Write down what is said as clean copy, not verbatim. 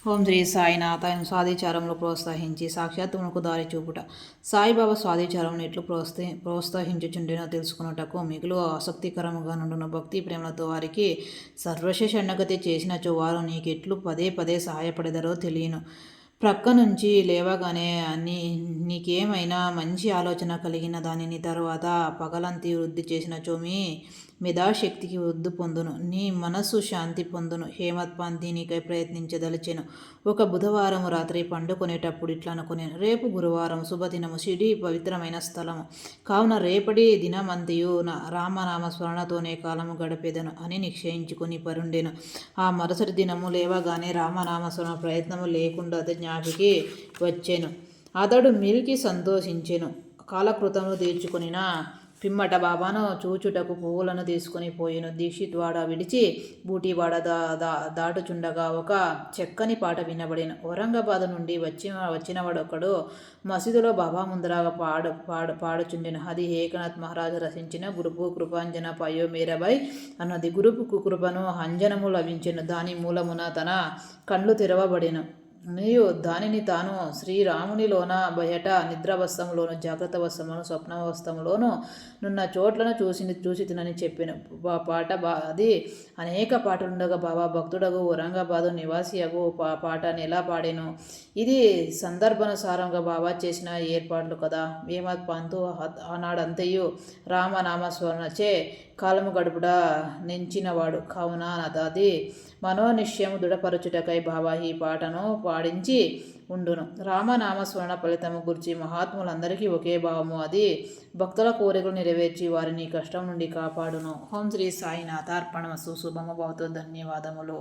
ఓం శ్రీ సాయినాథ. స్వాధిచారంలో ప్రోత్సహించి సాక్షాత్తునకు దారి చూపుట. సాయిబాబా స్వాధిచారంను ఎట్లు ప్రోత్సహించుచుండెనో తెలుసుకున్నటకు మిగులు ఆసక్తికరముగా నుండున భక్తి ప్రేమలతో వారికి సర్వశ షణ్ణగతి చేసినచో వారు నీకెట్లు పదే పదే సహాయపడెదరో తెలియను. ప్రక్క నుంచి లేవగానే నీకేమైనా మంచి ఆలోచన కలిగిన దానిని తరువాత పగలంతి వృద్ధి చేసినచో మీ మేధాశక్తికి వృద్ధి పొందును. నీ మనస్సు శాంతి పొందును. హేమత్పాన్ దీనికై ప్రయత్నించదలిచెను. ఒక బుధవారం రాత్రి పండుకొనేటప్పుడు ఇట్లా అనుకునేను, రేపు గురువారం శుభదినము, షిరిడి పవిత్రమైన స్థలము కావున రేపటి దినమంతియు రామనామ స్మరణతోనే కాలము గడిపేదను అని నిశ్చయించుకుని పరుండెను. ఆ మరుసటి దినము లేవగానే రామనామ స్మరణ ప్రయత్నము లేకుండా జ్ఞాపికి వచ్చెను. అతడు మిల్కి సంతోషించెను. కాలకృతములు తీర్చుకొనిన పిమ్మట బాబాను చూచుటకు పువ్వులను తీసుకుని పోయెను. దీక్షిత్వాడ విడిచి బూటివాడ దాటుచుండగా ఒక చెక్కని పాట వినబడెను. ఔరంగాబాద్ నుండి వచ్చినవాడొకడు మసీదులో బాబా ముందరగా పాడుచుండెను. అది ఏకనాథ్ మహారాజు రచించిన గురుపు కృపాంజన పయో మీరాబై అన్నది. గురుపుకు కృపను అంజనము లభించెను. దాని మూలమున తన కళ్ళు తెరవబడెను. నీయు దానిని తాను శ్రీరామునిలోన బయట నిద్రావస్థంలోను జాగ్రత్త స్వప్నావస్థంలోను నున్న చోట్లను చూసి తినని చెప్పాను. పాట అది అనేక పాటలుండగా బాబా భక్తుడగు ఔరంగాబాదు నివాసియగు పాటని ఎలా పాడాను. ఇది సందర్భానుసారంగా బాబా చేసిన ఏర్పాట్లు కదా. వేమత్ పంతు ఆనాడంతయు రామనామస్మరణచే కాలము గడుపుట నెంచినవాడు కావున అది మనోనిశ్చయము దృఢపరచుటకై బాబా ఈ పాటను పాడించి ఉండును. రామనామస్మరణ ఫలితము గురించి మహాత్ములందరికీ ఒకే భావము. అది భక్తుల కోరికలు నెరవేర్చి వారిని కష్టం నుండి కాపాడును. ఓం శ్రీ సాయినాథార్పణమస్తు. శుభము భవతు. ధన్యవాదములు.